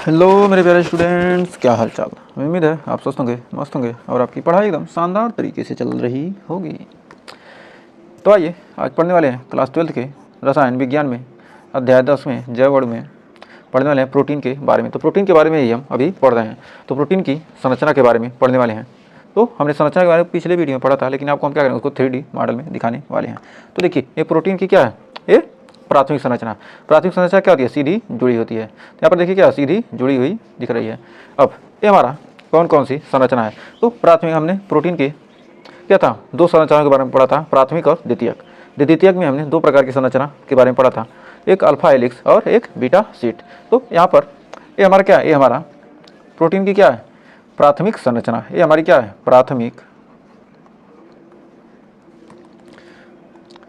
Hello मेरे प्यारे students, क्या हाल चाल। उम्मीद है आप स्वस्थ होंगे, मस्त होंगे और आपकी पढ़ाई एकदम शानदार तरीके से चल रही होगी। तो आइए आज पढ़ने वाले हैं क्लास 12 के रसायन विज्ञान में अध्याय 10 में जैव अणु में पढ़ने वाले हैं प्रोटीन के बारे में। तो प्रोटीन के बारे में ही हम अभी पढ़ रहे हैं। तो प्रोटीन की संरचना के बारे में पढ़ने वाले हैं। तो हमने संरचना के बारे में पिछले वीडियो में पढ़ा था, लेकिन आपको हम क्या करें, उसको 3D मॉडल में दिखाने वाले हैं। तो देखिए ये प्रोटीन की क्या है, ये प्राथमिक संरचना। प्राथमिक संरचना क्या होती है, सीधी जुड़ी होती है। तो यहाँ पर देखिए क्या सीधी जुड़ी हुई दिख रही है। अब ये हमारा कौन कौन सी संरचना है। तो प्राथमिक हमने प्रोटीन के क्या था, दो संरचनाओं के बारे में पढ़ा था, प्राथमिक और द्वितीयक। द्वितीयक में हमने दो प्रकार की संरचना के बारे में पढ़ा था, एक अल्फा हेलिक्स और एक बीटा शीट। तो यहाँ पर ये हमारा क्या है, ये हमारा प्रोटीन की क्या है, प्राथमिक संरचना। ये हमारी क्या है, प्राथमिक,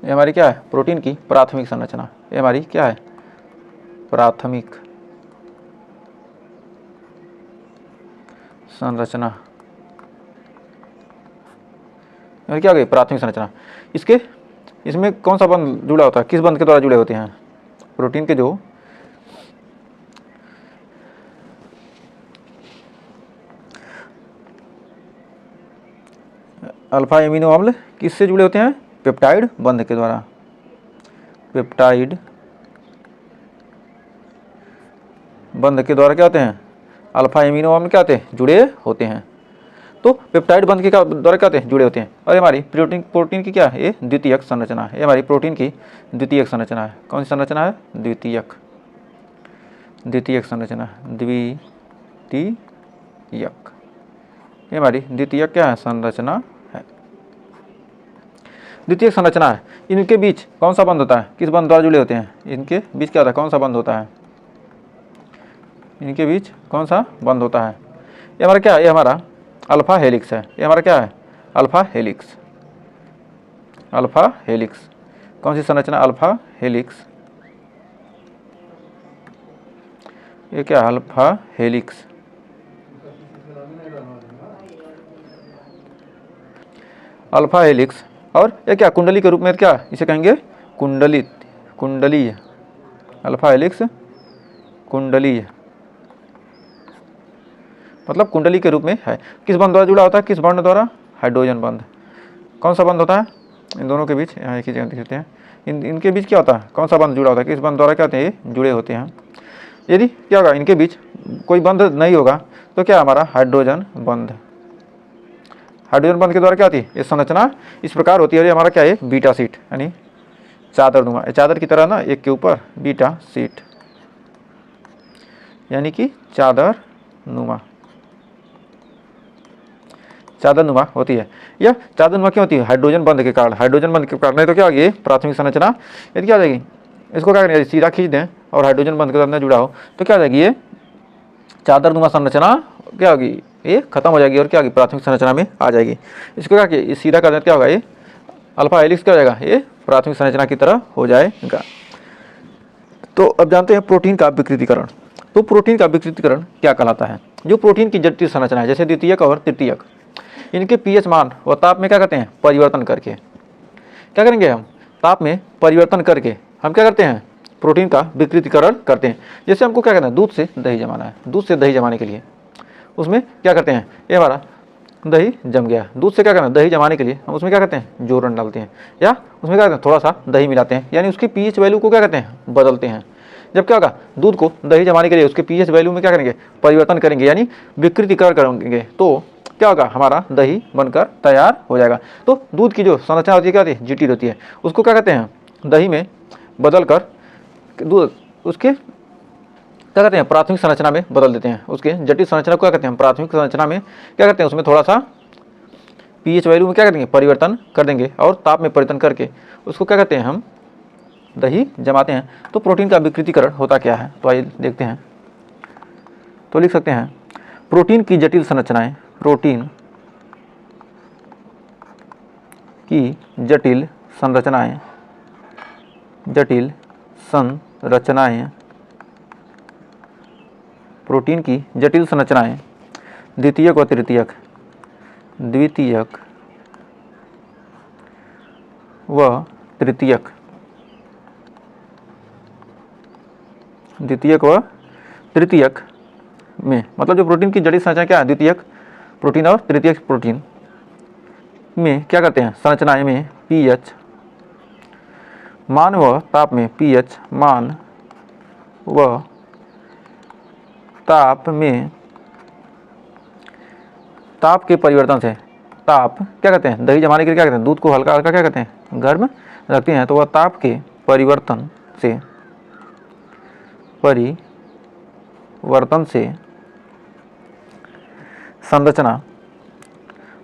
ये हमारी क्या है, प्रोटीन की प्राथमिक संरचना। ये हमारी क्या है, प्राथमिक संरचना। ये क्या हो गई, प्राथमिक संरचना। इसमें कौन सा बंध जुड़ा होता है, किस बंध के द्वारा जुड़े होते हैं, प्रोटीन के जो अल्फा एमिनो अम्ल किससे जुड़े होते हैं, पेप्टाइड बंध के द्वारा। पेप्टाइड बंध के द्वारा क्या होते हैं, अल्फा एमिनो अम्ल क्या होते हैं, जुड़े होते हैं। तो पेप्टाइड बंध के द्वारा क्या होते हैं, जुड़े होते हैं। और हमारी प्रोटीन की क्या है, ये द्वितीयक संरचना है। ये हमारी प्रोटीन की द्वितीयक संरचना है। कौन सी संरचना है, द्वितीयक संरचना, द्वितीयक। ये हमारी द्वितीयक क्या है, संरचना है, द्वितीयक संरचना है। इनके बीच कौन सा बंध होता है, किस बंध द्वारा जुड़े होते हैं, इनके बीच क्या होता है, कौन सा बंध होता है, इनके बीच कौन सा बंध होता है। ये हमारा क्या है, ये हमारा अल्फा हेलिक्स है। ये हमारा क्या है, अल्फा हेलिक्स। अल्फा हेलिक्स कौन सी संरचना, अल्फा हेलिक्स। ये क्या है, अल्फा हेलिक्स। Alpha helix. और ये क्या, कुंडली के रूप में क्या इसे कहेंगे, कुंडलित, कुंडलीय। अल्फा हेलिक्स कुंडलीय, मतलब कुंडली के रूप में है। किस बंध द्वारा जुड़ा होता है, किस बंध द्वारा, हाइड्रोजन बंध। कौन सा बंध होता है, इन दोनों के बीच, यहाँ एक ही जगह देखते हैं, इनके बीच क्या होता है, कौन सा बंध जुड़ा होता है, किस बंध द्वारा क्या होते हैं, ये जुड़े होते हैं। यदि क्या होगा, इनके बीच कोई बंध नहीं होगा तो क्या हमारा हाइड्रोजन बंध। हाइड्रोजन बंध के द्वारा क्या होती है, ये संरचना इस प्रकार होती है। और ये हमारा क्या है, बीटा शीट, यानी चादरनुमा, चादर की तरह ना, एक के ऊपर बीटा शीट, यानी कि चादरनुमा, चादरनुमा होती है। यह चादरनुमा क्यों होती है, हाइड्रोजन बंध के कारण। हाइड्रोजन बंध के कारण नहीं तो क्या होगी, प्राथमिक संरचना यदि क्या हो जाएगी, इसको क्या करेंगे, सीधा खींच दें और हाइड्रोजन बंध के साथ जुड़ा हो तो क्या हो जाएगी, ये चादरनुमा संरचना क्या होगी, ये खत्म हो जाएगी और क्या होगी, प्राथमिक संरचना में आ जाएगी। इसको क्या कि सीधा कर दें, क्या होगा, ये अल्फा हेलिक्स क्या हो जाएगा, ये प्राथमिक संरचना की तरह हो जाएगा। तो अब जानते हैं प्रोटीन का विकृतीकरण। तो प्रोटीन का विकृतीकरण क्या कहलाता है, जो प्रोटीन की जटिल संरचना है, जैसे द्वितीयक और तृतीयक, इनके पीएच मान व ताप में क्या करते हैं, परिवर्तन करके क्या करेंगे, हम ताप में परिवर्तन करके हम क्या करते हैं, प्रोटीन का विकृतीकरण करते हैं। जैसे हमको क्या करना है, दूध से दही जमाना है, दूध से दही जमाने के लिए उसमें क्या करते हैं, ये हमारा दही जम गया, दूध से क्या करना है, दही जमाने के लिए हम उसमें क्या करते हैं, जोरन डालते हैं, या उसमें क्या करते हैं, थोड़ा सा दही मिलाते हैं, यानी उसकी पीएच वैल्यू को क्या करते हैं, बदलते हैं। जब क्या होगा, दूध को दही जमाने के लिए उसके पीएच वैल्यू में क्या करेंगे, परिवर्तन करेंगे, यानी विकृतीकरण करेंगे, तो क्या होगा, हमारा दही बनकर तैयार हो जाएगा। तो दूध की जो संरचना होती है क्या होती है, जटिल होती है, उसको क्या कहते हैं, दही में बदल कर दूध उसके क्या करते हैं, प्राथमिक संरचना में बदल देते हैं। उसके जटिल संरचना को क्या कहते हैं, प्राथमिक संरचना में क्या करते हैं, उसमें थोड़ा सा पीएच वैल्यू में क्या करेंगे, परिवर्तन कर देंगे और ताप में परिवर्तन करके उसको क्या कहते हैं, हम दही जमाते हैं। तो प्रोटीन का विकृतीकरण होता क्या है, तो आइए देखते हैं। तो लिख सकते हैं, प्रोटीन की जटिल संरचनाएं, प्रोटीन की जटिल संरचनाएं, जटिल संरचनाएं, प्रोटीन की जटिल संरचनाएं द्वितीयक व तृतीयक, द्वितीयक व तृतीयक, द्वितीयक व तृतीयक में, मतलब जो प्रोटीन की जड़ी संरचना क्या है, द्वितीयक प्रोटीन और तृतीयक प्रोटीन में क्या करते हैं, संरचनाएं में पीएच मान व ताप में, पीएच मान व ताप में, ताप के परिवर्तन से, ताप क्या कहते हैं, दही जमाने के लिए क्या कहते हैं, दूध को हल्का हल्का क्या कहते हैं, गर्म रखते हैं, तो वह ताप के परिवर्तन से संरचना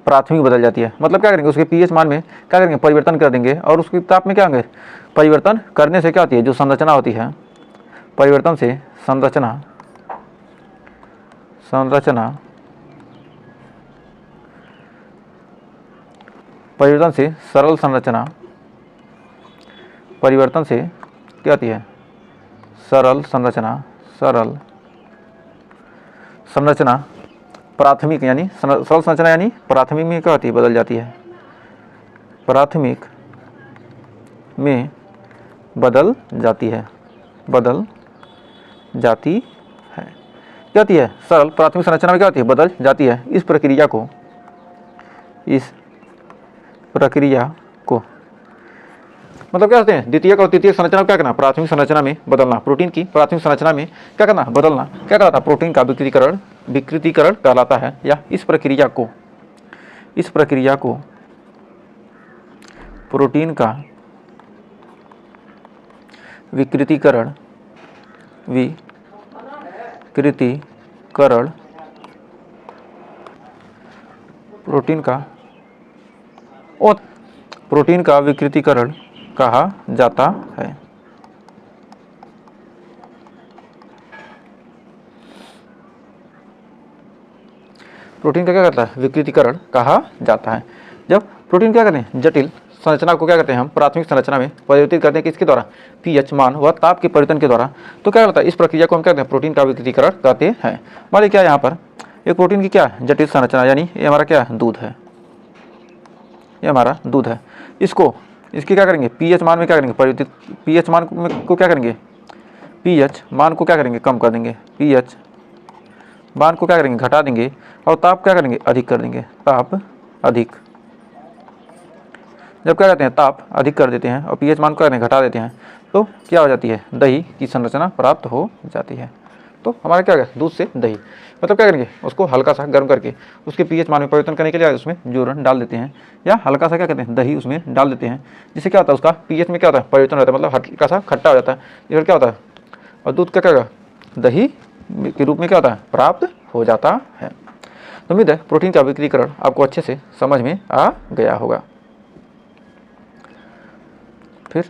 प्राथमिक बदल जाती है। मतलब क्या करेंगे, उसके पीएच मान में क्या करेंगे, परिवर्तन कर देंगे, और उसके ताप में क्या होंगे, परिवर्तन करने से क्या होती है, जो संरचना होती है, परिवर्तन से संरचना परिवर्तन से सरल संरचना, परिवर्तन से क्या होती है, सरल संरचना प्राथमिक यानी सरल संरचना यानी प्राथमिक में क्या होती है, बदल जाती है, प्राथमिक में बदल जाती है, क्या होती है, सरल प्राथमिक संरचना में क्या होती है, बदल जाती है। इस प्रक्रिया को मतलब क्या कहते हैं, द्वितीयक और तृतीयक संरचना को क्या करना, प्राथमिक संरचना में बदलना, प्रोटीन की प्राथमिक संरचना में क्या करना, बदलना, क्या कहलाता है, प्रोटीन का विकृतीकरण कहलाता है। या इस प्रक्रिया को प्रोटीन का विकृतीकरण प्रोटीन का विकृतीकरण कहा जाता है। प्रोटीन का क्या करता है, विकृतीकरण कहा जाता है। जब प्रोटीन क्या करते हैं, जटिल संरचना को क्या करते हैं, हम प्राथमिक संरचना में परिवर्तित करते हैं, किसके द्वारा, पीएच मान व ताप के परिवर्तन के द्वारा। तो क्या होता है, इस प्रक्रिया को हम क्या कहते हैं, प्रोटीन का विकृतीकरण कहते हैं। मान लीजिए क्या यहाँ पर एक प्रोटीन की क्या जटिल संरचना, यानी ये हमारा क्या दूध है, ये हमारा दूध है, इसकी क्या करेंगे, पीएच मान में क्या करेंगे, परिवर्तित, पीएच मान को क्या करेंगे, पीएच मान को क्या करेंगे, कम कर देंगे, पीएच मान को क्या करेंगे, घटा देंगे, और ताप क्या करेंगे, अधिक कर देंगे, ताप अधिक। जब क्या करते हैं, ताप अधिक कर देते हैं और पीएच मान को घटा देते हैं, तो क्या हो जाती है, दही की संरचना प्राप्त हो जाती है। तो हमारा क्या है, दूध से दही, मतलब क्या करेंगे, उसको हल्का सा गर्म करके उसके पीएच मान में परिवर्तन करने के लिए उसमें जोरन डाल देते हैं, या हल्का सा क्या कहते हैं, दही उसमें डाल देते हैं, जिससे क्या होता है, उसका पीएच में क्या होता है, परिवर्तन होता है, मतलब हल्का सा खट्टा हो जाता है, इधर क्या होता है, और दूध का क्या दही के रूप में क्या होता है, प्राप्त हो जाता है। तो उम्मीद है प्रोटीन का विकृतीकरण आपको अच्छे से समझ में आ गया होगा। फिर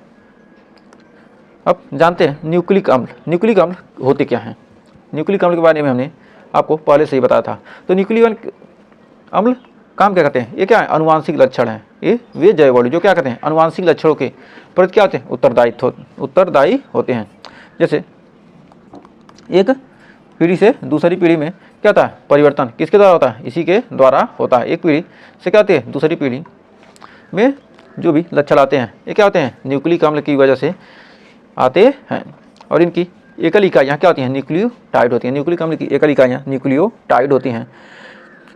अब जानते हैं न्यूक्लिक अम्ल। न्यूक्लिक अम्ल होते क्या हैं, न्यूक्लिक अम्ल के बारे में हमने आपको पहले से ही बताया था। तो न्यूक्लिक अम्ल काम क्या करते हैं, ये क्या है, अनुवांशिक लक्षण है, ये वे जैव जो क्या कहते हैं, अनुवांशिक लक्षणों के प्रति क्या होते हैं, उत्तरदायी होते हैं। जैसे एक पीढ़ी से दूसरी पीढ़ी में क्या होता है, परिवर्तन किसके द्वारा होता है, इसी के द्वारा होता है। एक पीढ़ी से क्या होते हैं, दूसरी पीढ़ी में जो भी लक्षण आते हैं, ये क्या होते हैं, न्यूक्लिक अम्ल की वजह से आते हैं। और इनकी एकल इकाइयाँ क्या होती हैं, न्यूक्लियोटाइड होती हैं। न्यूक्लिक अम्ल की एकल इकाइयाँ न्यूक्लियोटाइड होती हैं।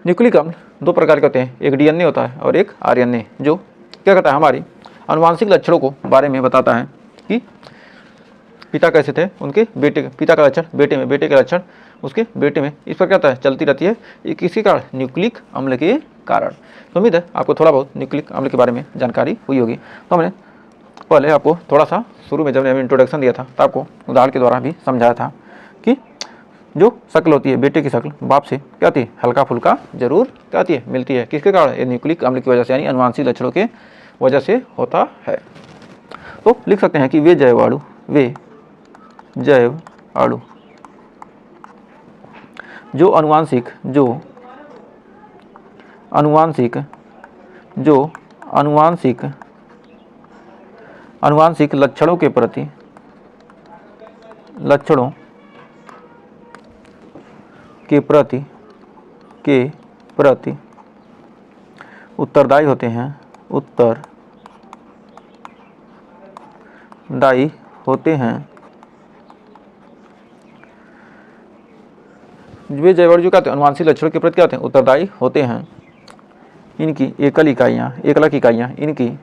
न्यूक्लिक अम्ल दो प्रकार के होते हैं, एक डीएनए होता है और एक आरएनए, जो क्या करता है, हमारी अनुवांशिक लक्षणों को बारे में बताता है कि पिता कैसे थे, उनके बेटे, पिता का लक्षण बेटे में, बेटे के लक्षण उसके बेटे में, इस पर क्या होता है, चलती रहती है। ये किसी कारण, न्यूक्लिक अम्ल के कारण। तो उम्मीद है आपको थोड़ा बहुत न्यूक्लिक अम्ल के बारे में जानकारी हुई होगी। तो हमने पहले आपको थोड़ा सा शुरू में जब हमने इंट्रोडक्शन दिया था, तो आपको उदाहरण के द्वारा भी समझाया था कि जो शक्ल होती है, बेटे की शक्ल बाप से क्या होती है, हल्का फुल्का जरूर क्या होती है, मिलती है, किसके कारण, ये न्यूक्लिक अम्ल की वजह से, यानी अनुवांशिक लक्षणों के वजह से होता है। तो लिख सकते हैं कि वे जैव अणु जो अनुवांशिक लक्षणों के प्रति उत्तरदायी होते हैं वे जैववर्ज्यों क्या होते हैं, अनुवांशिक लक्षणों के प्रति क्या होते हैं, उत्तरदायी होते हैं। इनकी एकल इकाइयाँ, 1 लाख इकाइयाँ, इनकी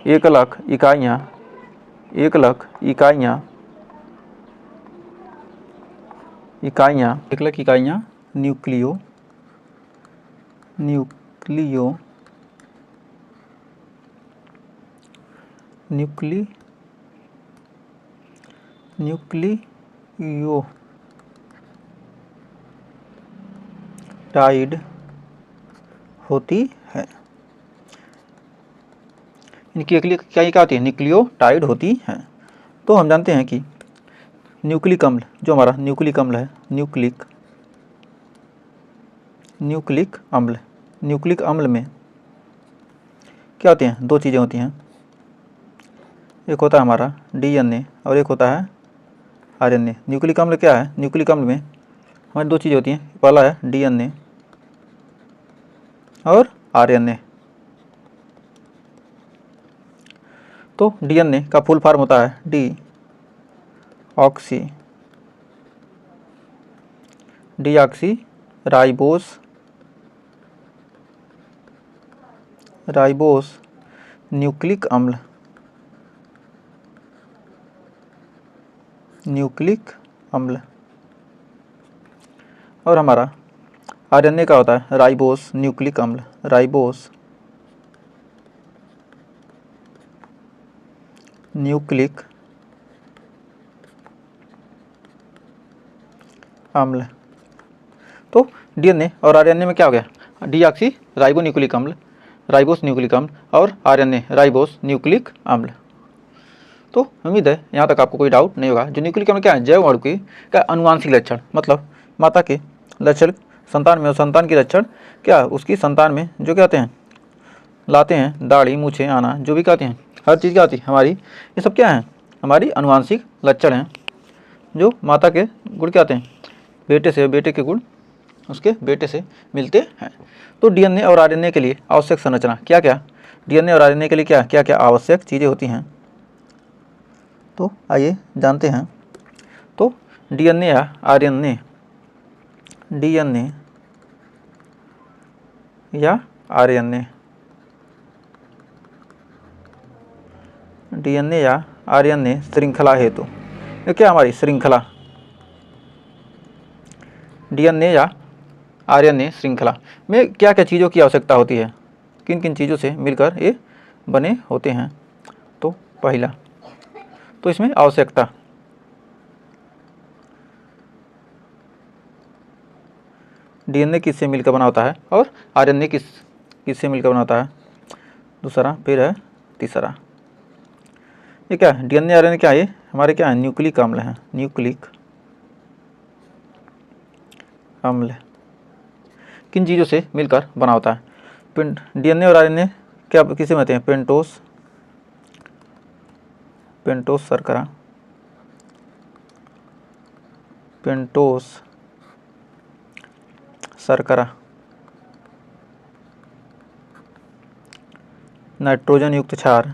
1 लाख इकाइयाँ, 1 लाख इकाइयाँ, 1 लाख इकाइयाँ न्यूक्लियो न्यूक्लियोटाइड होती है। इनकी एकल इकाई क्या होती है, न्यूक्लियोटाइड होती है। तो हम जानते हैं कि न्यूक्लिक अम्ल, जो हमारा न्यूक्लिक अम्ल है, न्यूक्लिक अम्ल में क्या होती हैं, 2 चीज़ें होती हैं। एक होता है हमारा DNA और एक होता है RNA। न्यूक्लिक अम्ल क्या है, न्यूक्लिक अम्ल में हमारी 2 चीज़ें होती हैं, पहला है DNA और RNA। तो DNA का फुल फॉर्म होता है डीऑक्सी राइबोस न्यूक्लिक अम्ल। और हमारा RNA का होता है राइबोस न्यूक्लिक अम्ल, राइबोस न्यूक्लिक अम्ल। तो DNA और RNA में क्या हो गया, डीऑक्सी राइबो न्यूक्लिक अम्ल, राइबोस न्यूक्लिक अम्ल, और RNA राइबोस न्यूक्लिक अम्ल। तो उम्मीद है यहाँ तक आपको कोई डाउट नहीं होगा। जो न्यूक्लिक अम्ल क्या है, जैव अणु की क्या अनुवांशिक लक्षण, मतलब माता के लक्षण संतान में और संतान के लक्षण क्या उसकी संतान में जो क्या होते हैं, लाते हैं, दाढ़ी मूछें आना, जो भी कहते हैं, हर चीज़ क्या होती है हमारी, ये सब क्या है, हमारी अनुवांशिक लक्षण हैं। जो माता के गुण क्या होते हैं, बेटे से, बेटे के गुण उसके बेटे से मिलते हैं। तो DNA और RNA के लिए आवश्यक संरचना क्या क्या, DNA और RNA के लिए क्या क्या क्या आवश्यक चीज़ें होती हैं, तो आइए जानते हैं। तो DNA या RNA, DNA या RNA, DNA या RNA श्रृंखला हेतु, ये क्या हमारी श्रृंखला, DNA या RNA श्रृंखला में क्या क्या चीज़ों की आवश्यकता होती है, किन किन चीज़ों से मिलकर ये बने होते हैं। तो पहला, तो इसमें आवश्यकता, DNA किससे मिलकर बना होता है और RNA किससे मिलकर बना होता है, दूसरा, फिर है तीसरा। ये क्या है, DNA RNA क्या है, ये हमारे क्या है, न्यूक्लिक अम्ल है, न्यूक्लिक अम्ल। किन चीज़ों से मिलकर बना होता है, DNA और RNA क्या किसे बनते हैं, पेंटोस शर्करा, पेंटोस शर्करा, नाइट्रोजन युक्त क्षार,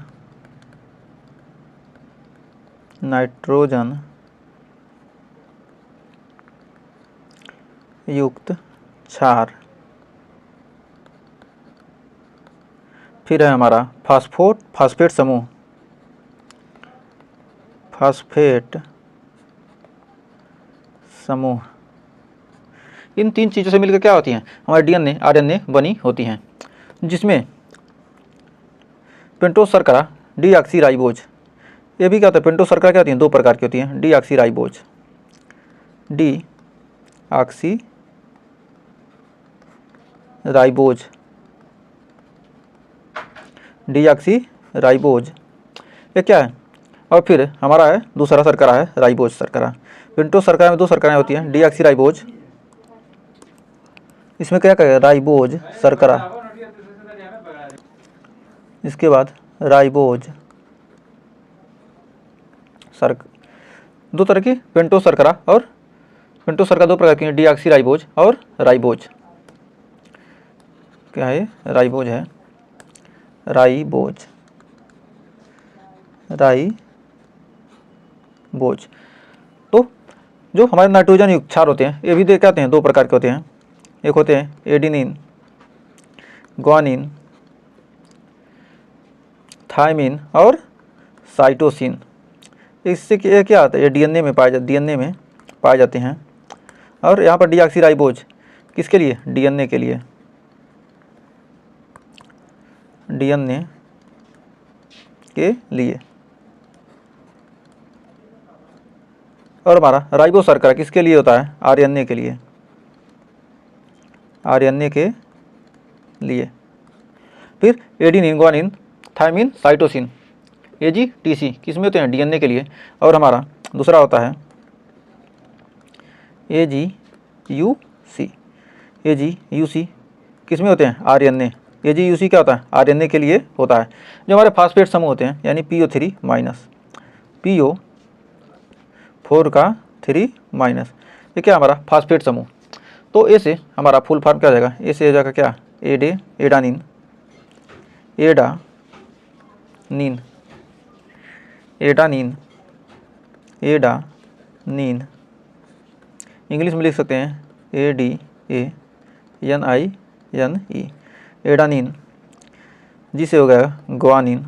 नाइट्रोजन युक्त क्षार। फिर है हमारा फास्फेट समूह, फास्फेट समूह। इन 3 चीज़ों से मिलकर क्या होती हैं, हमारे DNA RNA बनी होती हैं, जिसमें पेंटोस शर्करा, डीऑक्सी राइबोज, ये भी क्या होता है, पेंटोस शर्करा क्या होती है, 2 प्रकार की होती हैं, deoxy ribose, deoxy ribose, deoxy ribose, ये क्या है। और फिर हमारा है दूसरा शर्करा है राइबोज शर्करा। पेंटोस शर्करा में 2 शर्कराएँ होती हैं, डीऑक्सी राइबोज, इसमें क्या कहेगा, राइबोज शर्करा, इसके बाद राइबोज दो तरह की पेंटोस शर्करा, और पेंटोस शर्करा 2 प्रकार की है, डीऑक्सी राइबोज और राइबोज। क्या है, राइबोज है, राइबोज तो जो हमारे नाइट्रोजन युक्त क्षार होते हैं ये भी क्या होते हैं, दो प्रकार के होते हैं। एक होते हैं एडिनिन, ग्वानिन, थायमिन और साइटोसिन। इससे क्या आता है, ये डीएनए में पाए जाते हैं। और यहाँ पर डीऑक्सीराइबोज किसके लिए, डीएनए के लिए, डीएनए के लिए। और हमारा राइबो शर्करा किसके लिए होता है, आरएनए के लिए, आरएनए के लिए। फिर एडिनिन, ग्वानिन, थायमिन, साइटोसिन, एजीटीसी किस में होते हैं, डीएनए के लिए। और हमारा दूसरा होता है एजीयूसी, एजीयूसी किस में होते हैं, आरएनए। एजीयूसी क्या होता है, आरएनए के लिए होता है। जो हमारे फास्फेट समूह होते हैं यानी PO3 माइनस, PO4 का 3 माइनस, ये क्या हमारा फास्फेट समूह। तो ए से हमारा फुल फॉर्म क्या हो जाएगा, ए से हो जाएगा क्या, एडानिन, एडानिन, इंग्लिश में लिख सकते हैं ADANINE, एडानिन। जी से हो गया ग्वानिन,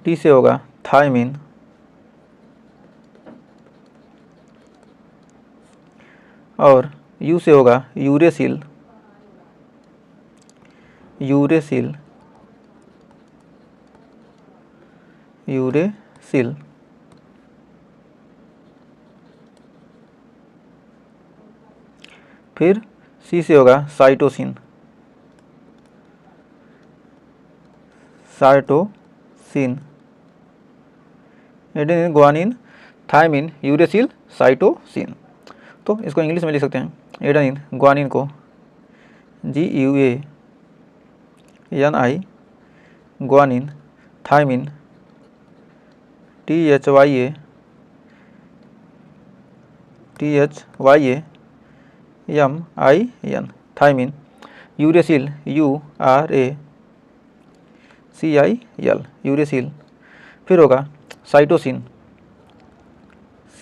टी से होगा थायमिन, और यू से होगा यूरेसिल, फिर सी से होगा cytosine, adenine, guanine, thymine, uracil, cytosine. तो इसको इंग्लिश में लिख सकते हैं, एडेनिन, ग्वानिन को GUANI, guanine, thymine THYA, MIN, thymine, uracil URACIL, uracil. फिर होगा साइटोसिन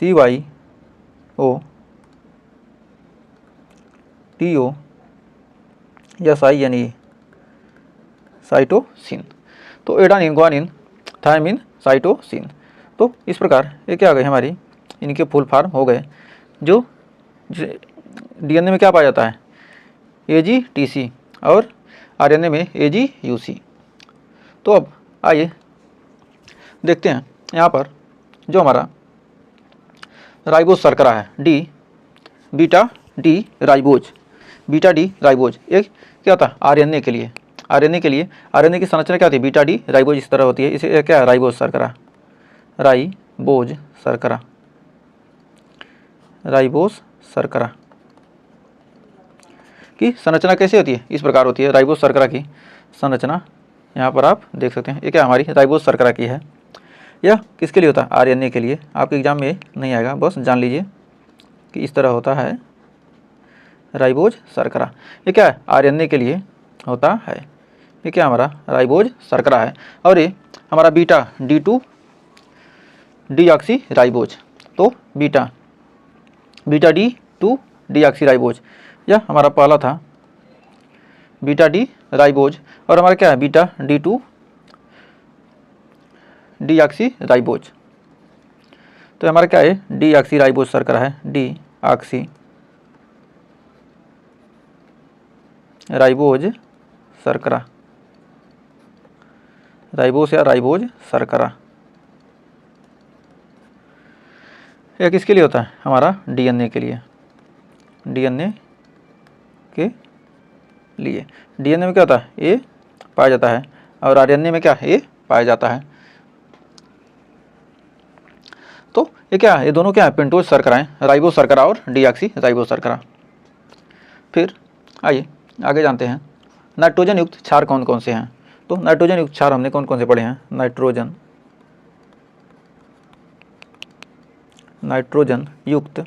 CYOTOSINE, साइटोसिन। तो एडानिन, ग्वानिन, थायमिन, साइटोसिन। तो इस प्रकार ये क्या आ गए हमारी, इनके फुल फॉर्म हो गए। जो डीएनए में क्या पाया जाता है, AGTC, और आरएनए में AGUC। तो अब आइए देखते हैं यहाँ पर जो हमारा राइबोज शर्करा है, बीटा डी राइबोज, एक क्या होता है, आरएनए के लिए, आरएनए की संरचना क्या होती है, बीटा डी राइबोज इस तरह होती है। इसे क्या है, राइबोज शर्करा की संरचना कैसे होती है, इस प्रकार होती है। राइबोज शर्करा की संरचना यहाँ पर आप देख सकते हैं। ये क्या हमारी राइबोज शर्करा की है। यह किसके लिए होता है, आरएनए के लिए। आपके एग्जाम में नहीं आएगा, बस जान लीजिए कि इस तरह होता है राइबोज शर्करा। ये क्या है, आरएनए के लिए होता है। ये क्या हमारा राइबोज शर्करा है। और ये हमारा बीटा D2 डीऑक्सीराइबोज। तो बीटा D2 डीऑक्सीराइबोज, यह हमारा पहला था बीटा डी राइबोज। और हमारा क्या है, बीटा D2 डीऑक्सीराइबोज। तो हमारा क्या है, डीऑक्सीराइबोज शर्करा है, डीऑक्सीराइबोज शर्करा, राइबोज या राइबोज शर्करा। यह किसके लिए होता है, हमारा डीएनए के लिए, डीएनए में क्या होता है, ए पाया जाता है, और आरएनए में क्या है, ए पाया जाता है। तो ये क्या है, ये दोनों क्या है, पेंटोज शर्करा है, राइबोज शर्करा और डीऑक्सीराइबोज शर्करा। फिर आइए आगे जानते हैं नाइट्रोजन युक्त क्षार कौन कौन से हैं। तो नाइट्रोजन युक्त क्षार हमने कौन कौन से पढ़े हैं, नाइट्रोजन युक्त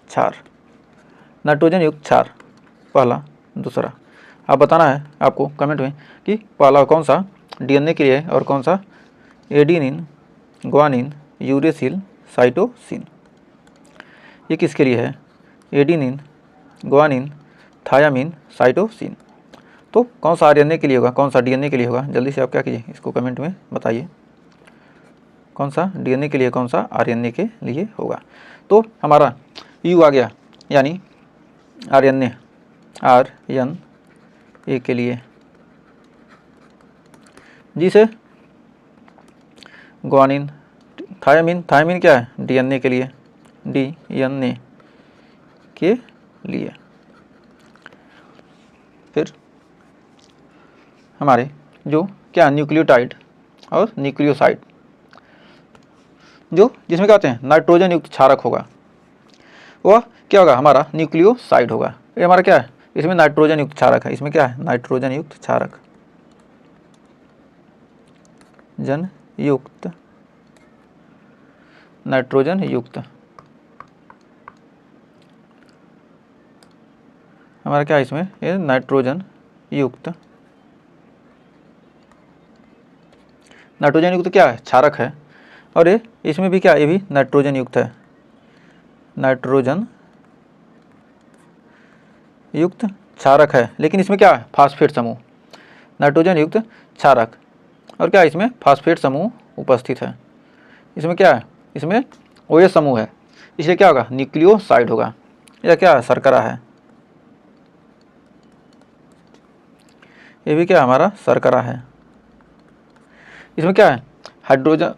क्षार, नाइट्रोजन युक्त क्षार पहला, दूसरा। आप बताना है आपको कमेंट में कि पहला कौन सा डीएनए के लिए है, और कौन सा एडेनिन, ग्वानिन, यूरेसिल, साइटोसिन। ये किसके लिए है? Adenine, guanine, thiamine, cytosine. तो कौन सा आरएनए के लिए होगा, कौन सा डीएनए के लिए होगा? जल्दी से आप क्या कीजिए, इसको कमेंट में बताइए, कौन सा डीएनए के लिए, कौन सा आरएनए के लिए होगा। तो हमारा यू आ गया, यानी आरएनए, आरएनए के लिए, जी से ग्वानिन, थायामिन, थायामिन क्या है? डीएनए के लिए, डीएनए के लिए। फिर हमारे जो क्या न्यूक्लियोटाइड और न्यूक्लियोसाइड, जो जिसमें क्या होते हैं नाइट्रोजन युक्त क्षारक होगा, वह क्या होगा? हमारा न्यूक्लियोसाइड होगा। ये हमारा क्या है? इसमें नाइट्रोजन युक्त क्षारक है, इसमें क्या है? नाइट्रोजन युक्त क्षारक, जन युक्त, नाइट्रोजन युक्त, हमारा क्या है इसमें? ये नाइट्रोजन युक्त, नाइट्रोजन युक्त क्या है? क्षारक है। और ये इसमें भी क्या है? ये भी नाइट्रोजन युक्त है, नाइट्रोजन युक्त क्षारक है। लेकिन इसमें क्या है? फास्फेट समूह, नाइट्रोजन युक्त क्षारक, और क्या है? इसमें फास्फेट समूह उपस्थित है। इसमें क्या है? इसमें OH समूह है, इसलिए क्या होगा? न्यूक्लियोसाइड होगा। यह क्या है? शर्करा है, ये भी क्या हमारा? शर्करा है। इसमें क्या है? हाइड्रोजन,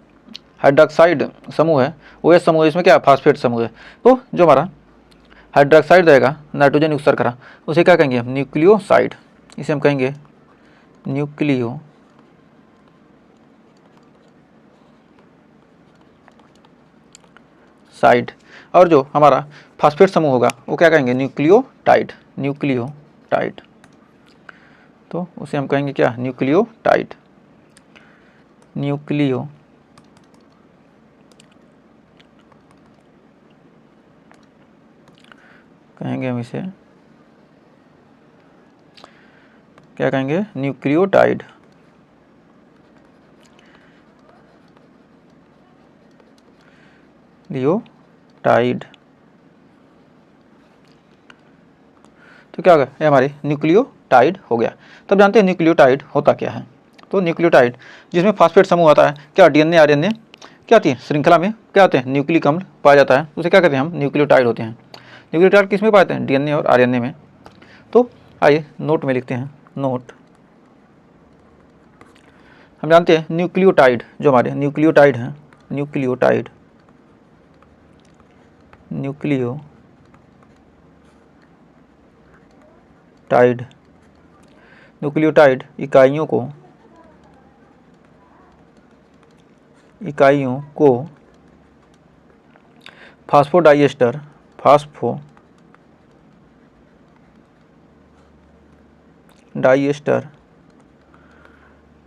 हाइड्रोक्साइड समूह है, OH समूह है, इसमें क्या है? फास्फेट समूह है। तो जो हमारा हाइड्रोक्साइड रहेगा, नाइट्रोजन युक्त शर्करा, उसे क्या कहेंगे हम? न्यूक्लियोसाइड। इसे हम कहेंगे न्यूक्लियो साइड। और जो हमारा फास्फेट समूह होगा वो क्या कहेंगे? Nucleotide, nucleotide. तो उसे हम कहेंगे क्या? न्यूक्लियोटाइड, न्यूक्लियो कहेंगे हम इसे, क्या कहेंगे? न्यूक्लियोटाइड। लियोटाइड। तो क्या होगा? ये हमारे न्यूक्लियोटाइड हो गया। तब जानते हैं न्यूक्लियोटाइड होता क्या है। तो न्यूक्लियोटाइड जिसमें फास्फेट समूह आता है, क्या डीएनए आरएनए क्या होती है? श्रृंखला में क्या होते हैं? न्यूक्लिक अम्ल पाया जाता है, उसे क्या कहते हैं हम? न्यूक्लियोटाइड होते हैं। न्यूक्लियोटाइड किस में पाते हैं? डीएनए और आरएनए में। तो आइए नोट में लिखते हैं, नोट। हम जानते हैं न्यूक्लियोटाइड, जो हमारे न्यूक्लियोटाइड हैं, न्यूक्लियोटाइड, न्यूक्लियोटाइड, न्यूक्लियोटाइड इकाइयों को फास्फोडाइएस्टर, फास्फोडाइएस्टर,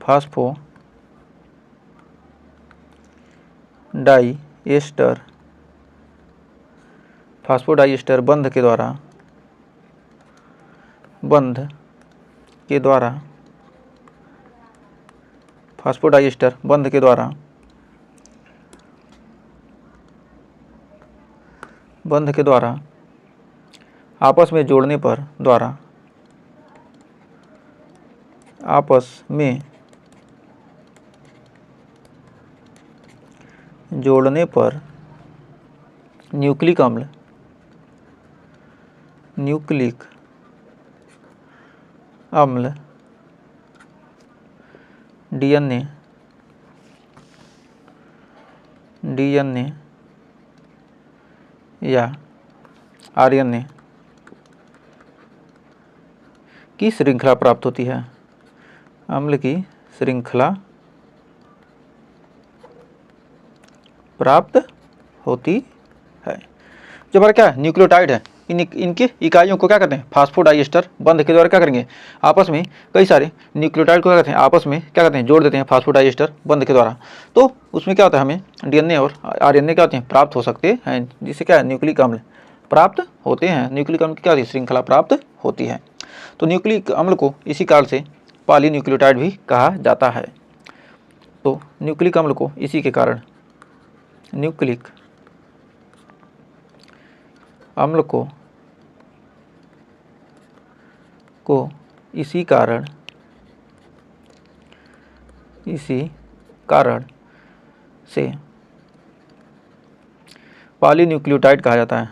फास्फोडाइएस्टर बंध के द्वारा फास्फोडाइएस्टर बंध के द्वारा आपस में जोड़ने पर न्यूक्लिक अम्ल डीएनए या आरएनए की श्रृंखला प्राप्त होती है, अम्ल की श्रृंखला प्राप्त होती है। जो हमारा क्या है? न्यूक्लियोटाइड है, इनकी इकाइयों को क्या करते हैं? फास्फोडाइएस्टर बंध के द्वारा क्या करेंगे? आपस में कई सारे न्यूक्लियोटाइड को क्या करते हैं? आपस में क्या करते हैं? जोड़ देते हैं फास्फोडाइएस्टर बंध के द्वारा। तो उसमें क्या होता है? हमें डीएनए और आरएनए क्या होते हैं? प्राप्त हो सकते हैं, जिससे क्या है? न्यूक्लिक अम्ल प्राप्त होते हैं। न्यूक्लिक अम्ल की क्या होती है? श्रृंखला प्राप्त होती है। तो न्यूक्लिक अम्ल को इसी कारण से पॉलीन्यूक्लियोटाइड भी कहा जाता है। तो न्यूक्लिक अम्ल को इसी के कारण, न्यूक्लिक अम्ल को इसी कारण से पॉलीन्यूक्लियोटाइड कहा जाता है।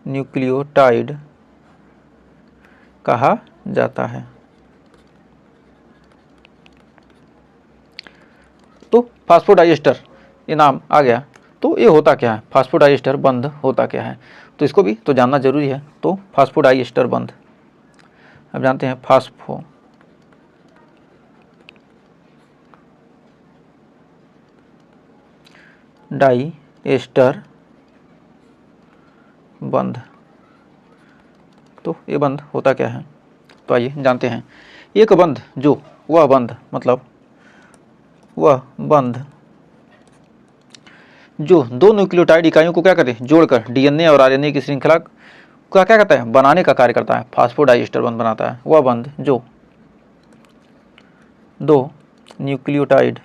न्यूक्लियोटाइड कहा जाता है। तो फास्फोडाइएस्टर ये नाम आ गया, तो ये होता क्या है, फास्फोडाइएस्टर बंध होता क्या है, तो इसको भी तो जानना जरूरी है। तो फास्फोडाइएस्टर बंध, अब जानते हैं फास्फोडाइएस्टर बंध, तो ये बंध होता क्या है, तो आइए जानते हैं। एक बंध जो, वह बंध मतलब वह बंध जो दो न्यूक्लियोटाइड इकाइयों को क्या करते हैं, जोड़कर डीएनए और आरएनए की श्रृंखला का क्या करता है, बनाने का कार्य करता है, फास्फोडाइएस्टर बंध बनाता है। वह बंध जो दो न्यूक्लियोटाइड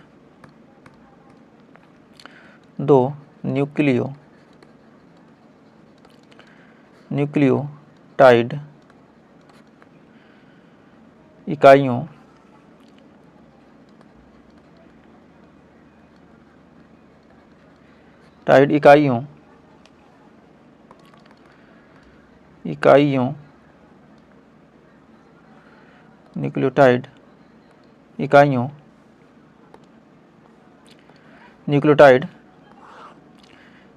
इकाइयों न्यूक्लियोटाइड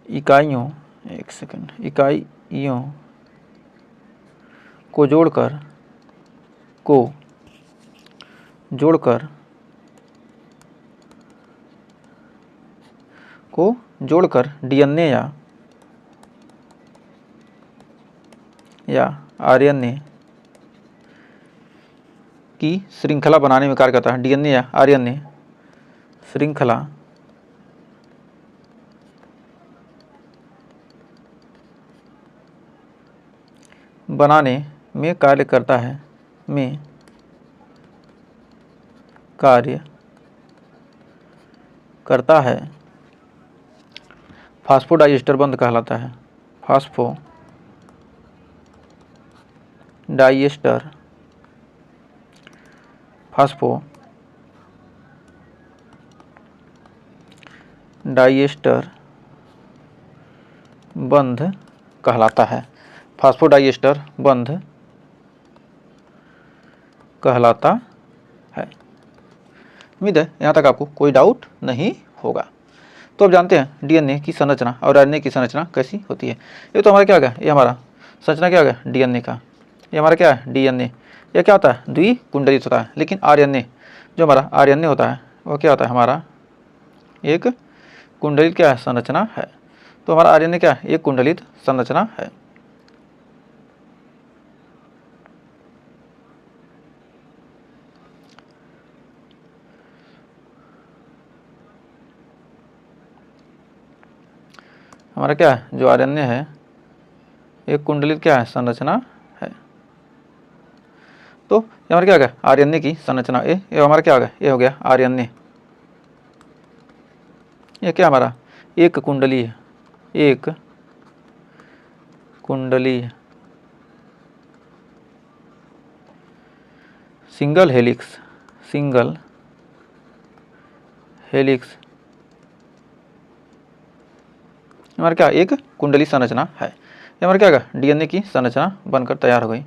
इकाइयों एक सेकंड, इकाइयों को जोड़कर डीएनए या आरएनए की श्रृंखला बनाने में कार्य करता है। डीएनए या आरएनए श्रृंखला बनाने में कार्य करता है, फास्फोडाइएस्टर बंध कहलाता है। फास्फोडाइएस्टर बंध कहलाता है। फास्फोडाइएस्टर बंध कहलाता है। उम्मीद है यहाँ तक आपको कोई डाउट नहीं होगा। तो अब जानते हैं डीएनए की संरचना और आरएनए की संरचना कैसी होती है। ये तो हमारा क्या आ गया, ये हमारा संरचना क्या आ गया डीएनए का, ये हमारा क्या है डीएनए, ये क्या होता है द्विकुंडलित होता है। लेकिन आरएनए, जो हमारा आरएनए होता है वो क्या होता है, हमारा एक कुंडलित क्या है संरचना है। तो हमारा आरएनए क्या है, एक कुंडलित संरचना है। हमारा क्या है, जो आरएनए है एक कुंडलित क्या है संरचना है। तो ये हमारा क्या आ गया आरएनए की संरचना, ये हमारा क्या आ गया, ये हो गया आरएनए। ये क्या हमारा एक कुंडलीय सिंगल हेलिक्स हमारा क्या एक कुंडली संरचना है। ये हमारा क्या होगा डीएनए की संरचना बनकर तैयार हो गई।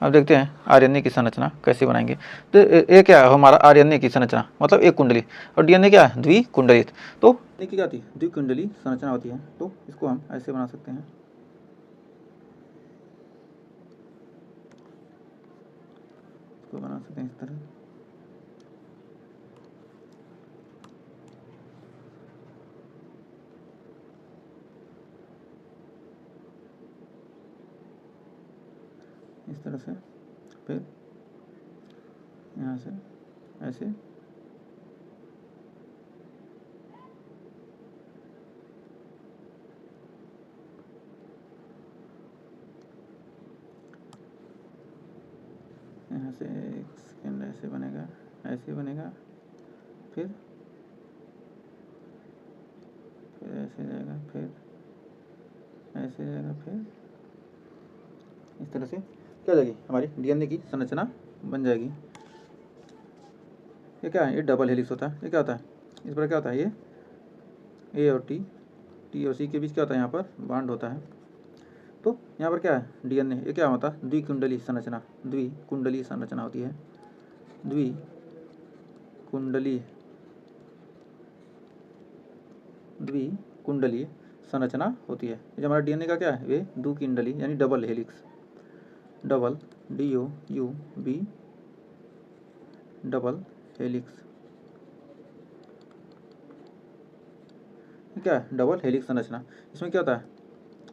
अब देखते हैं आरएनए की संरचना कैसे बनाएंगे। तो ये क्या है हमारा आरएनए की संरचना, मतलब एक कुंडली, और डीएनए क्या है द्विकुंडलित। तो डीएनए की क्या होती है द्विकुंडली संरचना होती है। तो इसको हम ऐसे बना सकते हैं, इसको बना सकते हैं इस तरह। इस तरह से, फिर यहाँ से ऐसे, यहाँ से एक सेकेंड, ऐसे बनेगा, ऐसे बनेगा, फिर ऐसे जाएगा, फिर ऐसे जाएगा, फिर इस तरह से क्या जाएगी हमारी डीएनए की संरचना बन जाएगी। ये क्या है, ये डबल हेलिक्स होता है। ये क्या होता है, इस पर क्या होता है, ये ए और टी और सी के बीच क्या होता है, यहाँ पर बॉन्ड होता है। तो यहाँ पर क्या है डीएनए, ये क्या होता है, द्विकुंडली संरचना, द्विकुंडली संरचना होती है, द्विकुंडलीय संरचना होती है। जो हमारा डीएनए का क्या है, वे द्विकुंडली यानी double helix, double DOUB double helix, क्या है डबल हेलिक्स संरचना। इसमें क्या होता है,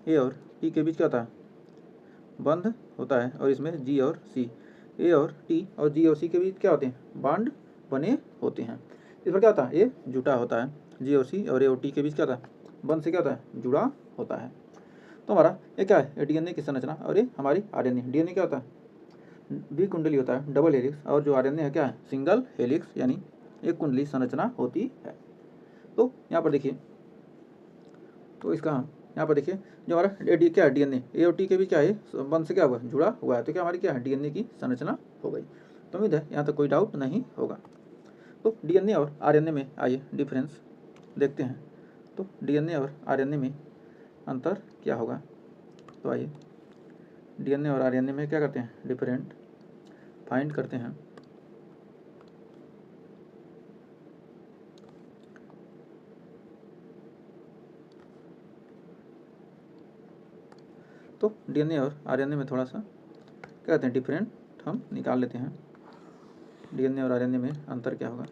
ए और टी के बीच क्या होता है, बंध होता है, और इसमें जी और सी, ए और टी और जी और सी के बीच क्या होते हैं, बॉन्ड बने होते हैं। इस पर क्या होता है, ये जुटा होता है, जी और सी और ए और टी के बीच क्या होता है, बंध से क्या होता है, जुड़ा होता है। तो हमारा ये क्या है, डीएनए की संरचना, और ये हमारी आरएनए। डीएनए क्या होता है, द्विकुंडली होता है, डबल हेलिक्स, और जो आरएनए है क्या है, सिंगल हेलिक्स यानी एक कुंडली संरचना होती है। तो यहाँ पर देखिए, तो इसका यहाँ पर देखिए जो हमारा क्या है डीएनए, ए और टी के बीच क्या है, बंध से क्या हुआ, जुड़ा हुआ है। तो क्या हमारी क्या है, डीएनए की संरचना हो गई। तो उम्मीद है यहाँ तक कोई डाउट नहीं होगा। तो डीएनए और आरएनए में आइए डिफरेंस देखते हैं। तो डीएनए और आरएनए में अंतर क्या होगा। तो आइए डीएनए और आरएनए में क्या करते हैं, डिफरेंट फाइंड करते हैं। तो डीएनए और आरएनए में थोड़ा सा क्या कहते हैं, डिफरेंट हम निकाल लेते हैं। डीएनए और आरएनए में अंतर क्या होगा।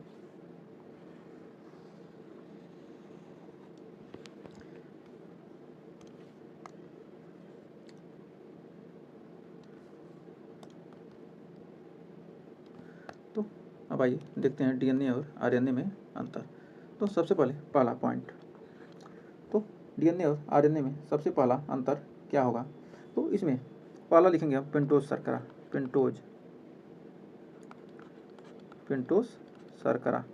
तो अब आइए देखते हैं डीएनए और आरएनए में अंतर। तो सबसे पहले पहला पॉइंट, तो डीएनए और आरएनए में सबसे पहला अंतर क्या होगा। तो इसमें पहला लिखेंगे हम पेंटोज शर्करा, पेंटोज शर्करा।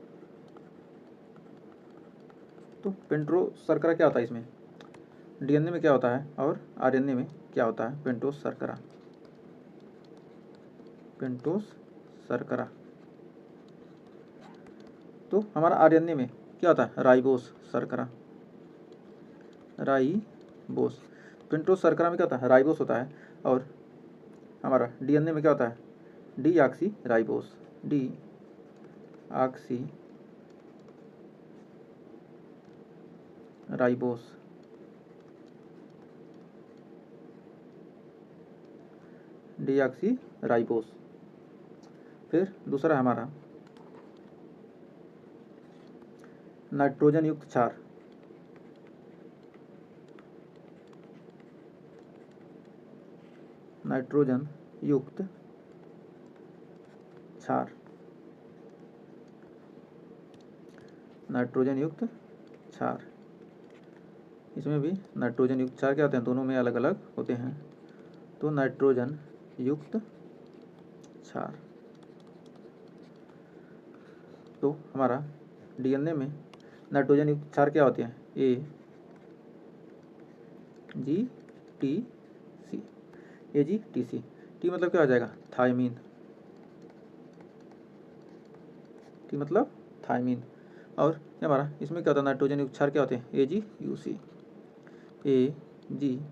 तो पेंटोज शर्करा क्या होता है, इसमें डीएनए में क्या होता है और आरएनए में क्या होता है, पेंटोज शर्करा, पेंटोज शर्करा। तो हमारा आरएनए में क्या होता है, राइबोस शर्करा, राइबोस। पेंटोज शर्करा में क्या होता है, राइबोस होता है, और हमारा डीएनए में क्या होता है, deoxy ribose, deoxy ribose, deoxy ribose. फिर दूसरा हमारा नाइट्रोजन युक्त क्षार, नाइट्रोजन युक्त क्षार, नाइट्रोजन युक्त क्षार। इसमें भी नाइट्रोजन युक्त क्षार क्या होते हैं, दोनों में अलग अलग होते हैं। तो नाइट्रोजन युक्त क्षार। तो हमारा डीएनए में नाइट्रोजन युक्त क्षार क्या होते हैं, AGTC, AGTC। टी मतलब क्या हो जाएगा, थायमीन, टी मतलब थायमीन। और ये हमारा इसमें क्या होता है, नाइट्रोजन युक्त क्षार क्या होते हैं, AgUC, AgUC।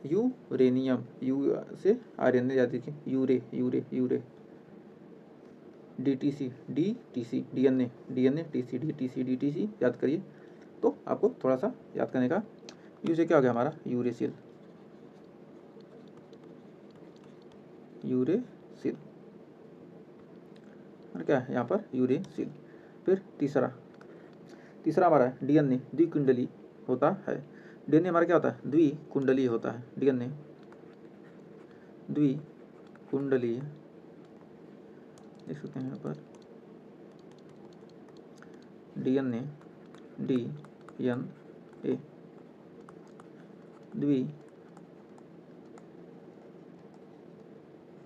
यूरेनियम, यू से आरएनए याद रखिए, यूरे, DTC, DTC याद करिए। तो आपको थोड़ा सा याद करने का, यू से क्या हो गया हमारा, यूरेसिल, और क्या है यहाँ पर, यूरेसिल। फिर तीसरा हमारा डीएनए द्विकुंडली होता है। डीएनए हमारा क्या होता है, द्विकुंडलीय होता है, डीएनए द्विकुंडलीय, देख सकते हैं यहाँ पर डीएनए द्विकुंडलीय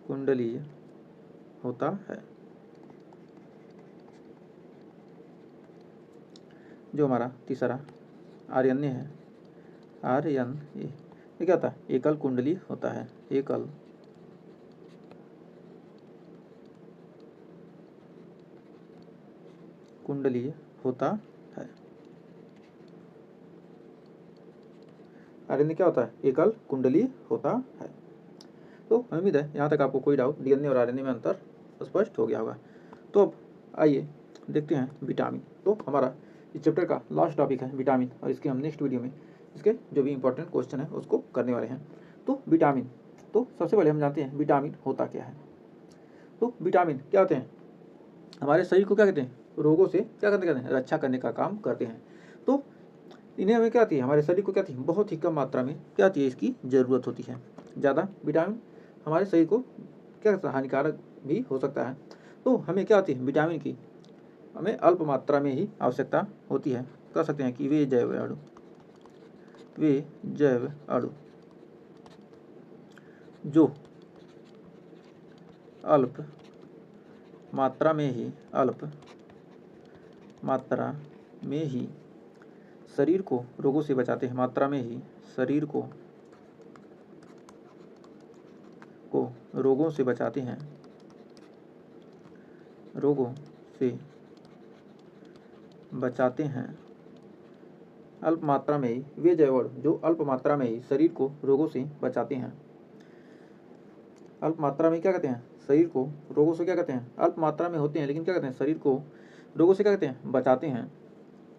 कुंडलीय होता है। जो हमारा तीसरा आर्यन्य है, आर्यन ये क्या होता है? एकल कुंडली होता है, एकल कुंडलीय होता है। आर्यन्य क्या होता है? एकल कुंडली होता है। तो उम्मीद है यहाँ तक आपको कोई डाउट डीएनए और आरएनए में अंतर स्पष्ट हो गया होगा। तो अब आइए देखते हैं विटामिन। तो हमारा इस चैप्टर का लास्ट टॉपिक है विटामिन, और इसके हम नेक्स्ट वीडियो में इसके जो भी इंपॉर्टेंट क्वेश्चन है उसको करने वाले हैं। तो विटामिन, तो सबसे पहले हम जानते हैं विटामिन होता क्या है। तो विटामिन क्या होते हैं? हमारे शरीर को क्या कहते हैं? रोगों से क्या करते हैं? रक्षा करने का काम करते हैं। तो इन्हें हमें क्या आती है? हमारे शरीर को क्या आती है? बहुत ही कम मात्रा में क्या आती है? इसकी ज़रूरत होती है। ज़्यादा विटामिन हमारे शरीर को क्या करता है? हानिकारक भी हो सकता है। तो हमें क्या आती है? विटामिन की हमें अल्प मात्रा में ही आवश्यकता होती है। कह सकते हैं कि वे जैव अणु जो अल्प मात्रा में ही शरीर को रोगों से बचाते हैं, मात्रा में ही शरीर को रोगों से बचाते हैं, अल्प मात्रा में ही वे जैव अणु जो अल्प मात्रा में ही शरीर को रोगों से बचाते हैं। अल्प मात्रा में क्या कहते हैं? शरीर को रोगों से क्या कहते हैं? अल्प मात्रा में होते हैं लेकिन क्या कहते हैं? शरीर को रोगों से क्या कहते हैं? बचाते हैं।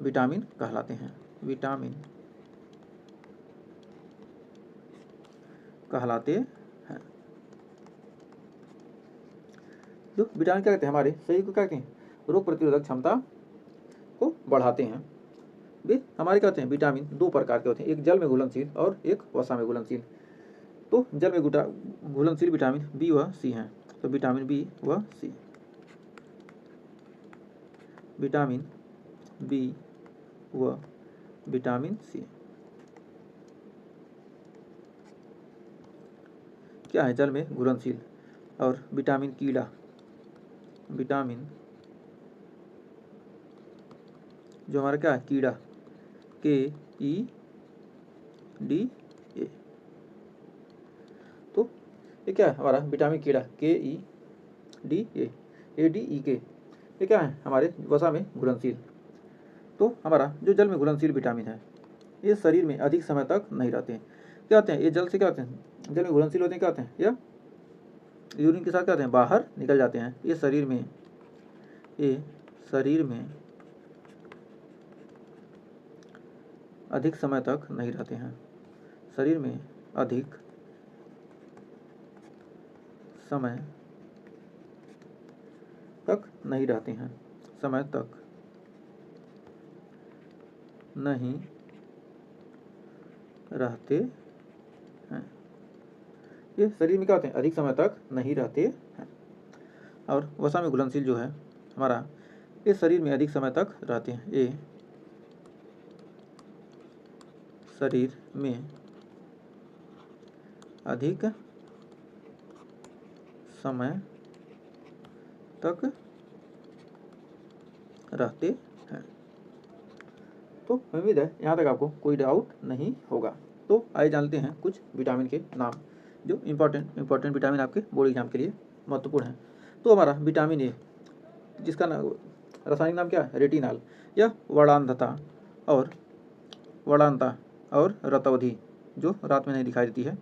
विटामिन कहलाते हैं, विटामिन कहलाते हैं। जो विटामिन क्या कहते हैं? हमारे शरीर को क्या कहते हैं? रोग प्रतिरोधक क्षमता को बढ़ाते हैं। वे हमारे क्या होते हैं? विटामिन दो प्रकार के होते हैं, एक जल में घुलनशील और एक वसा में घुलनशील। तो जल में घुलनशील विटामिन बी व सी हैं। तो विटामिन बी व सी, विटामिन बी व विटामिन सी क्या है? जल में घुलनशील। और विटामिन कीड़ा, विटामिन जो हमारा क्या है? कीड़ा, KEDA। तो ये क्या है? हमारा विटामिन कीड़ा KEDA ये क्या है? हमारे वसा में घुलनशील। तो हमारा जो जल में घुलनशील विटामिन है ये शरीर में अधिक समय तक नहीं रहते हैं। क्या होते हैं? ये जल से क्या होते हैं? जल में घुलनशील होते हैं, क्या होते हैं? या यूरिन के साथ क्या होते हैं? बाहर निकल जाते हैं। ये शरीर में अधिक समय तक नहीं रहते हैं, शरीर में अधिक समय तक नहीं रहते हैं, समय तक नहीं रहते हैं। ये शरीर में क्या होते हैं? अधिक समय तक नहीं रहते हैं। और वसा में घुलनशील जो है हमारा, ये शरीर में अधिक समय तक रहते हैं। ये शरीर में अधिक समय तक रहते हैं। तो उम्मीद है यहाँ तक आपको कोई डाउट नहीं होगा। तो आइए जानते हैं कुछ विटामिन के नाम जो इम्पोर्टेंट विटामिन आपके बोर्ड एग्जाम के लिए महत्वपूर्ण है। तो हमारा विटामिन ए, जिसका रासायनिक नाम क्या है? रेटिनॉल, यह वर्णांता और रतौंधी जो रात में नहीं दिखाई देती है,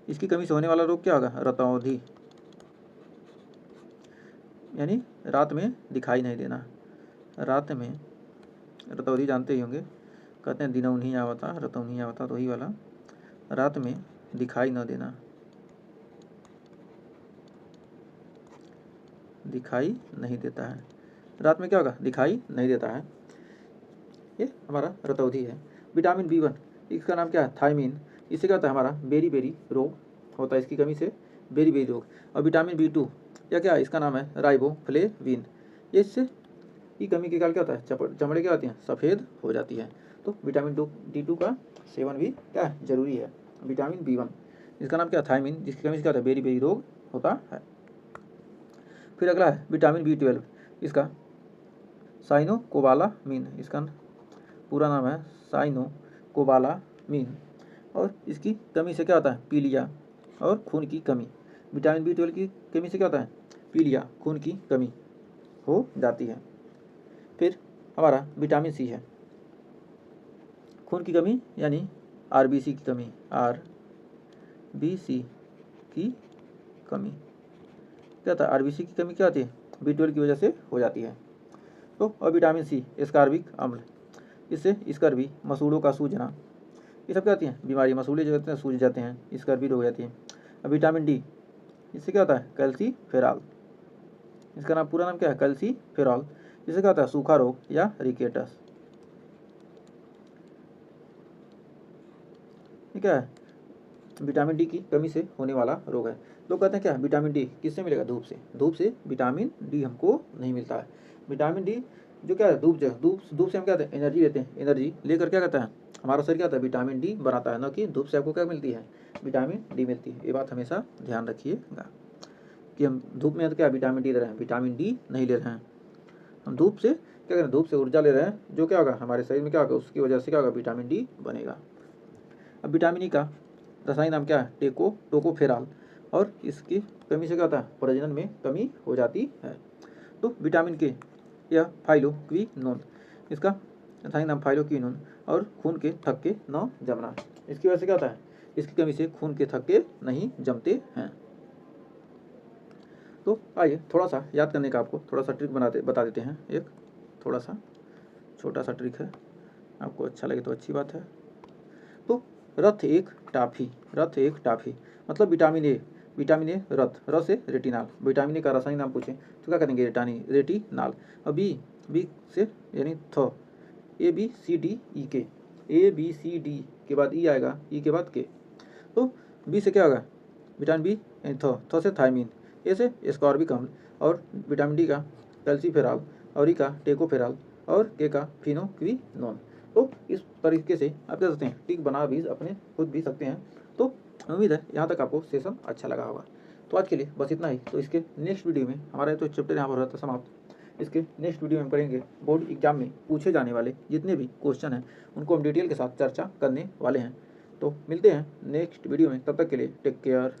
इसकी कमी से होने वाला रोग क्या होगा? रतौंधी, यानी रात में दिखाई नहीं देना। रात में रतौंधी जानते ही होंगे, कहते हैं दिनौंधी आवता, रतौंधी आवता, तो वही वाला रात में दिखाई न देना, दिखाई नहीं देता है। रात में क्या होगा? दिखाई नहीं देता है। ये हमारा रतौंधी है। विटामिन B1, इसका नाम क्या है? थायमीन। इससे क्या होता है? हमारा बेरी रोग होता है, इसकी कमी से बेरी रोग। और विटामिन B2 या क्या है? इसका नाम है राइबोफ्लेविन। ये इससे की कमी के कारण क्या होता है? चमड़े क्या होती हैं? सफ़ेद हो जाती है। तो विटामिन D2 का सेवन भी क्या है? जरूरी है। विटामिन B1 इसका नाम क्या है? थायमिन, जिसकी कमी से क्या होता है? बेरी रोग होता है। फिर अगला है विटामिन B12, इसका साइनोकोबालामीन, इसका पूरा नाम है साइनोकोबालामीन, और इसकी कमी से क्या होता है? पीलिया और खून की कमी। विटामिन B12 की कमी से क्या होता है? पीलिया, खून की कमी हो जाती है। फिर हमारा विटामिन C है, खून की कमी यानी RBC की कमी, RBC की कमी क्या था? RBC की कमी क्या होती है? B12 की वजह से हो जाती है। तो और विटामिन C एस्कॉर्बिक अम्ल, इससे स्कर्वी, मसूड़ों का सूजना, ये सब क्या होती हैं? बीमारी, मसूड़े जो होते हैं सूज जाते हैं, स्कर्वी हो जाती है। अब विटामिन D, इससे क्या होता है? कैल्सीफेरॉल, इसका नाम पूरा नाम क्या है? कैल्सीफेरॉल, इससे क्या होता है? सूखा रोग या रिकेटस। ये क्या है? विटामिन D की कमी से होने वाला रोग है। लोग कहते हैं क्या? विटामिन D किससे मिलेगा? धूप से। धूप से विटामिन D हमको नहीं मिलता है। विटामिन D जो क्या है? धूप से हम क्या कहते हैं? एनर्जी लेते हैं। एनर्जी लेकर क्या कहता है? हमारा शरीर क्या होता है? विटामिन D बनाता है, न कि धूप से आपको क्या मिलती है? विटामिन D मिलती है। ये बात हमेशा ध्यान रखिएगा कि हम धूप में तो क्या विटामिन D ले रहे हैं, विटामिन D नहीं ले रहे हैं। हम धूप से क्या करें? धूप से ऊर्जा ले रहे हैं, जो क्या होगा? हमारे शरीर में क्या होगा? उसकी वजह से क्या होगा? विटामिन D बनेगा। अब विटामिन E का रासायनिक नाम क्या है? टोकोफेरॉल, और इसकी कमी से क्या होता है? प्रजनन में कमी हो जाती है। तो विटामिन के या फाइलोक्विनोन, इसका रासायनिक नाम फाइलोक्विनोन, और खून के थक्के न जमना, इसकी वजह से क्या होता है? इसकी कमी से खून के थक्के नहीं जमते हैं। तो आइए थोड़ा सा याद करने का आपको थोड़ा सा ट्रिक बता देते हैं। एक थोड़ा सा छोटा सा ट्रिक है, आपको अच्छा लगे तो अच्छी बात है। तो रथ एक टाफी, मतलब विटामिन ए रथ, र से रेटिनाल, विटामिन ए का रासायनिक नाम पूछें तो क्या करेंगे? रेटिनाल। और बी से यानी थ, ABCD के बाद ई आएगा, ई के बाद के। तो बी से क्या होगा? विटामिन बी यानी थ से थायमीन, ए से एस्कॉर्बिक अम्ल, और विटामिन डी का कैल्सीफेरॉल, और ई का टेकोफेरॉल, और के का फिनोक्विनोन। तो इस तरीके से आप क्या सकते हैं? टिक बना भी अपने खुद भी सकते हैं। तो उम्मीद है यहाँ तक आपको सेशन अच्छा लगा होगा। तो आज के लिए बस इतना ही। तो इसके नेक्स्ट वीडियो में हमारा तो चैप्टर यहाँ पर रहता समाप्त। इसके नेक्स्ट वीडियो में हम करेंगे बोर्ड एग्जाम में पूछे जाने वाले जितने भी क्वेश्चन हैं उनको हम डिटेल के साथ चर्चा करने वाले हैं। तो मिलते हैं नेक्स्ट वीडियो में, तब तक के लिए टेक केयर।